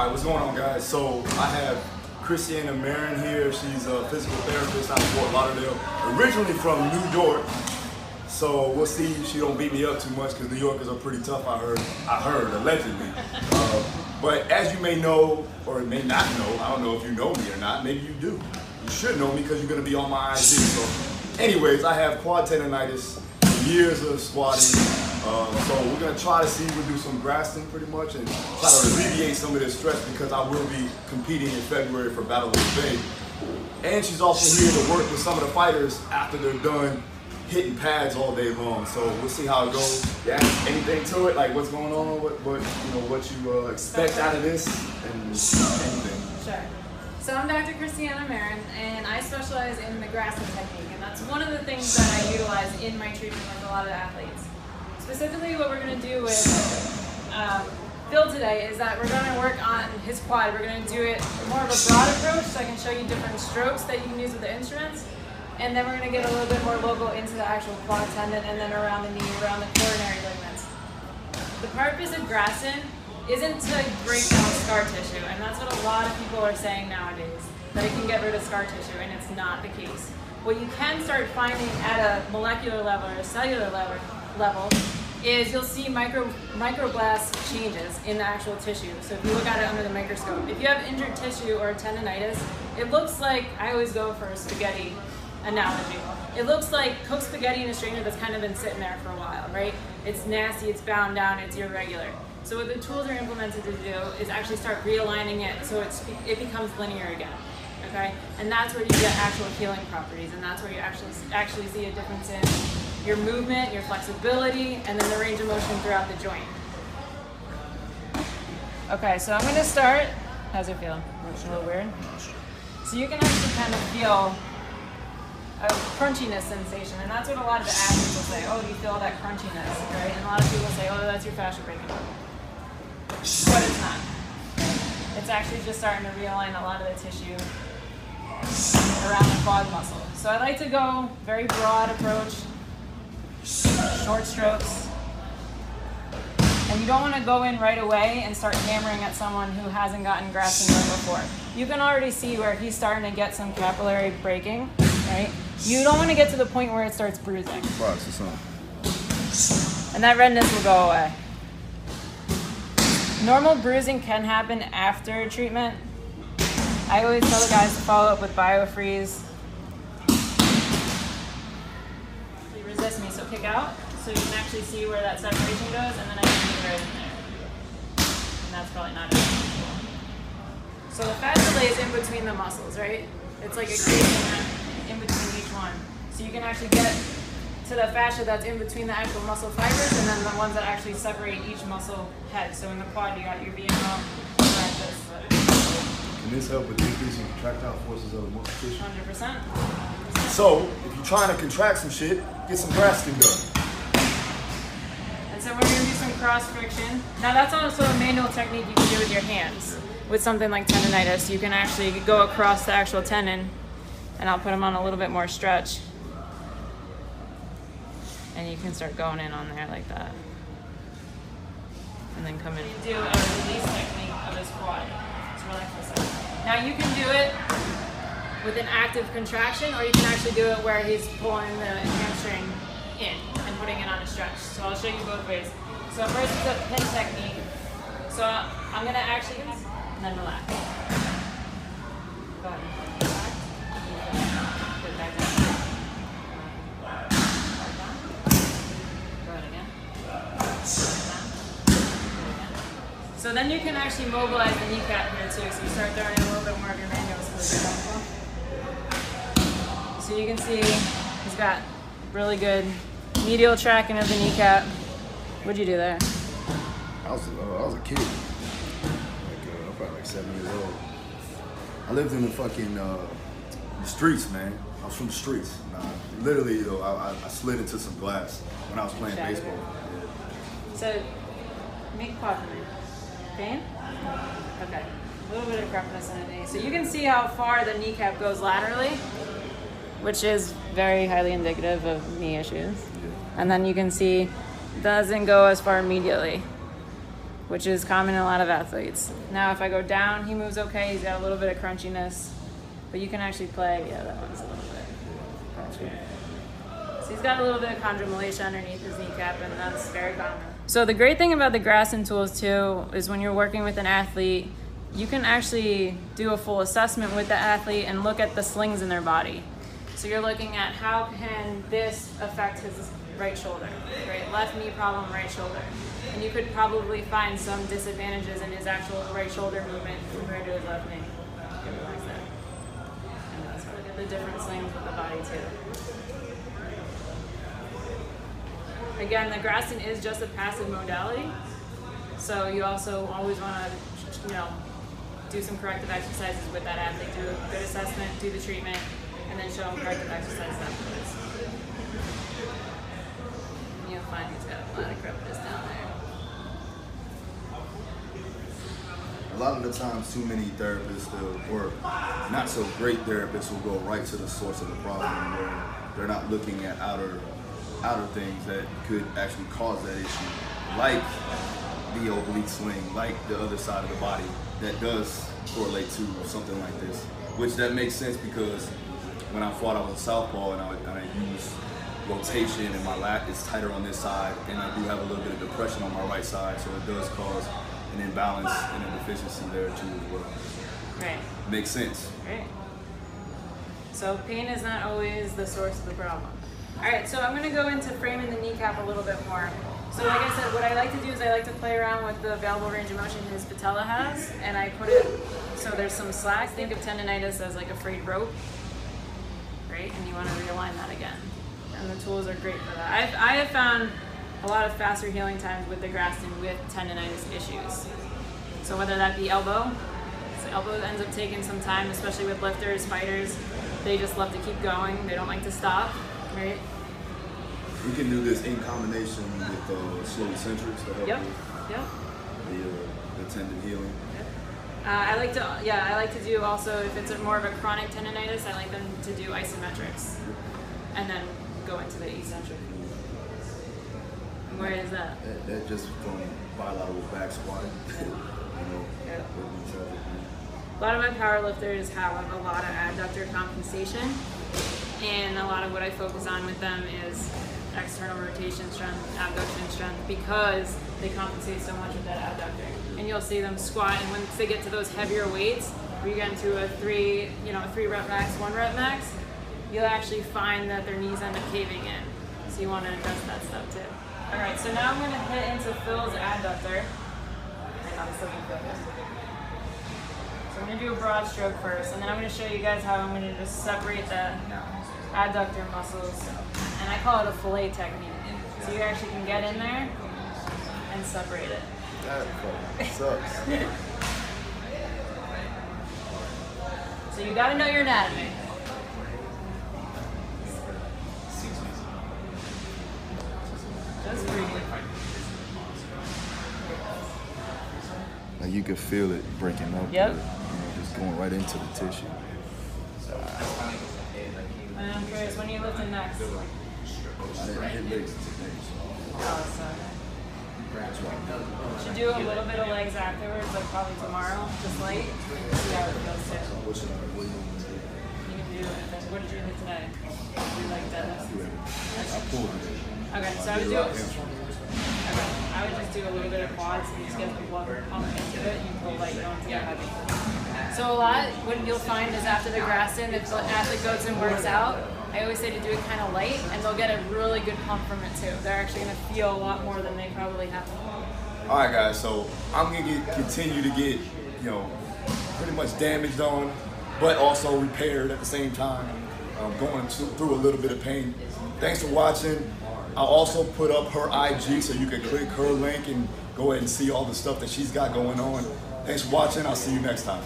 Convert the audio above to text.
Alright, what's going on, guys? So I have Christiana Marron here. She's a physical therapist out of Fort Lauderdale, originally from New York. So we'll see if she don't beat me up too much because New Yorkers are pretty tough, I heard, allegedly. But as you may know, or may not know, I don't know if you know me or not, maybe you do. You should know me because you're going to be on my IG. So anyways, I have quad tendonitis, years of squatting. So we're going to try to see, we'll do some Graston pretty much and try to alleviate some of this stress because I will be competing in February for Battle of the Bay. And she's also here to work with some of the fighters after they're done hitting pads all day long. So we'll see how it goes. Yeah, anything to it? Like what's going on? What you expect out of this and anything? Sure. So I'm Dr. Christiana Marron, and I specialize in the Graston technique, and that's one of the things that I utilize in my treatment with a lot of athletes. Specifically, what we're going to do with Phil today is that we're going to work on his quad. We're going to do it more of a broad approach, so I can show you different strokes that you can use with the instruments. And then we're going to get a little bit more local into the actual quad tendon and then around the knee, around the coronary ligaments. The purpose of Graston isn't to break down scar tissue, and that's what a lot of people are saying nowadays, that it can get rid of scar tissue, and it's not the case. What you can start finding at a molecular level or a cellular level is you'll see microblast changes in the actual tissue. So if you look at it under the microscope, if you have injured tissue or tendonitis, it looks like, I always go for a spaghetti analogy. It looks like cooked spaghetti in a strainer that's kind of been sitting there for a while, right? It's nasty, it's bound down, it's irregular. So what the tools are implemented to do is actually start realigning it so it becomes linear again, okay? And that's where you get actual healing properties, and that's where you actually see a difference in your movement, your flexibility, and then the range of motion throughout the joint. Okay, so I'm gonna start. How's it feel? A little weird? So you can actually kind of feel a crunchiness sensation, and that's what a lot of the athletes will say, oh, do you feel that crunchiness, right? And a lot of people say, oh, that's your fascia breaking. But it's not. It's actually just starting to realign a lot of the tissue around the quad muscle. So I like to go very broad approach, short strokes. And you don't want to go in right away and start hammering at someone who hasn't gotten Graston done before. You can already see where he's starting to get some capillary breaking, right? You don't want to get to the point where it starts bruising. And that redness will go away. Normal bruising can happen after treatment. I always tell the guys to follow up with BioFreeze. You resist me, so kick out. So you can actually see where that separation goes, and then I can get right in there. And that's probably not it. So the fascia lays in between the muscles, right? It's like a casing in between each one. So you can actually get to the fascia that's in between the actual muscle fibers and then the ones that actually separate each muscle head. So in the quad, you got your VMO, like this. Can this help with decreasing contractile forces of the muscle tissue? 100%. So if you're trying to contract some shit, get some Graston done. And so we're going to do some cross friction. Now that's also a manual technique you can do with your hands. With something like tendonitis, you can actually go across the actual tendon, and I'll put them on a little bit more stretch. And you can start going in on there like that. And then come in. You do a release technique of his quad. So relax for a second. Now you can do it with an active contraction, or you can actually do it where he's pulling the hamstring in and putting it on a stretch. So I'll show you both ways. So first is a pin technique. So I'm gonna actually, and then relax. Go ahead. Put it back down. So then you can actually mobilize the kneecap here too. So you start throwing in a little bit more of your manuals. So you can see he's got really good medial tracking of the kneecap. What'd you do there? I was a kid. I'm probably like 7 years old. I lived in the fucking the streets, man. I was from the streets. Literally, I slid into some glass when I was playing baseball. Yeah. So make quad for me. Pain? Okay. A little bit of crepiness in the knee. So you can see how far the kneecap goes laterally, which is very highly indicative of knee issues. Yeah. And then you can see it doesn't go as far medially. which is common in a lot of athletes. Now if I go down, he moves okay, he's got a little bit of crunchiness, but you can actually play, yeah, that one's a little bit crunchy. So he's got a little bit of chondromalacia underneath his kneecap, and that's very common. So the great thing about the Graston tools too is when you're working with an athlete, you can actually do a full assessment with the athlete and look at the slings in their body. So you're looking at how can this affect his right shoulder, right? Left knee problem, right shoulder. And you could probably find some disadvantages in his actual right shoulder movement compared to his left knee. Like that. And let's look at the different slings with the body too. Again, the Graston is just a passive modality. So you also always want to, do some corrective exercises with that athlete, do a good assessment, do the treatment, and then show them corrective exercises afterwards. And you'll find he's got a lot of crevices down there. A lot of the times, too many therapists, or not so great therapists, will go right to the source of the problem, where they're not looking at outer things that could actually cause that issue, like the oblique sling, like the other side of the body that does correlate to something like this. Which that makes sense because when I fought, I was a southpaw, and I use rotation, and my lat is tighter on this side, and I do have a little bit of depression on my right side, so it does cause an imbalance and a deficiency there too as well. Right. Makes sense. Right. So pain is not always the source of the problem. All right, so I'm going to go into framing the kneecap a little bit more. So like I said, what I like to do is I like to play around with the available range of motion his patella has, and I put it so there's some slack. Think of tendonitis as like a frayed rope, right? And you want to realign that again. And the tools are great for that. I have found a lot of faster healing times with the Graston with tendonitis issues. So whether that be elbow, so elbow ends up taking some time, especially with lifters, fighters. They just love to keep going. They don't like to stop, right? We can do this in combination with slow eccentrics to help with the tendon healing. Yep. I like to do also, if it's more of a chronic tendonitis, I like them to do isometrics and then go into the eccentric. Where is that? That just from bilateral back squatting. Yep. A lot of my powerlifters have a lot of adductor compensation, and a lot of what I focus on with them is external rotation strength, abduction strength, because they compensate so much with that adductor. And you'll see them squat, and once they get to those heavier weights, where you get into a 3 rep max, 1 rep max, you'll actually find that their knees end up caving in. So you want to address that stuff too. All right, so now I'm going to hit into Phil's adductor. Hang on, so I'm going to do a broad stroke first, and then I'm going to show you guys how I'm going to just separate the adductor muscles. And I call it a fillet technique. So you actually can get in there and separate it. That fucking sucks. So you got to know your anatomy. Just breathe. Like you can feel it breaking up. Yep. Just going right into the tissue. And I'm curious, when are you lifting next? I hit legs today. Oh, sorry. Should do a little bit of legs afterwards, like probably tomorrow, just light. See how it feels too. What should I do? You can do it. What did you do today? You like deadlifts? I pulled it. Okay, so I would just do a little bit of quads and just get the blood pumping into it. You pull light, you don't have to get heavy. So a lot, what you'll find is after the Graston, if the athlete goes and works out, I always say to do it kind of light, and they'll get a really good pump from it too. They're actually going to feel a lot more than they probably have. All right, guys. So I'm gonna continue to get, pretty much damaged on, but also repaired at the same time. Going through a little bit of pain. Thanks for watching. I'll also put up her IG so you can click her link and go ahead and see all the stuff that she's got going on. Thanks for watching. I'll see you next time.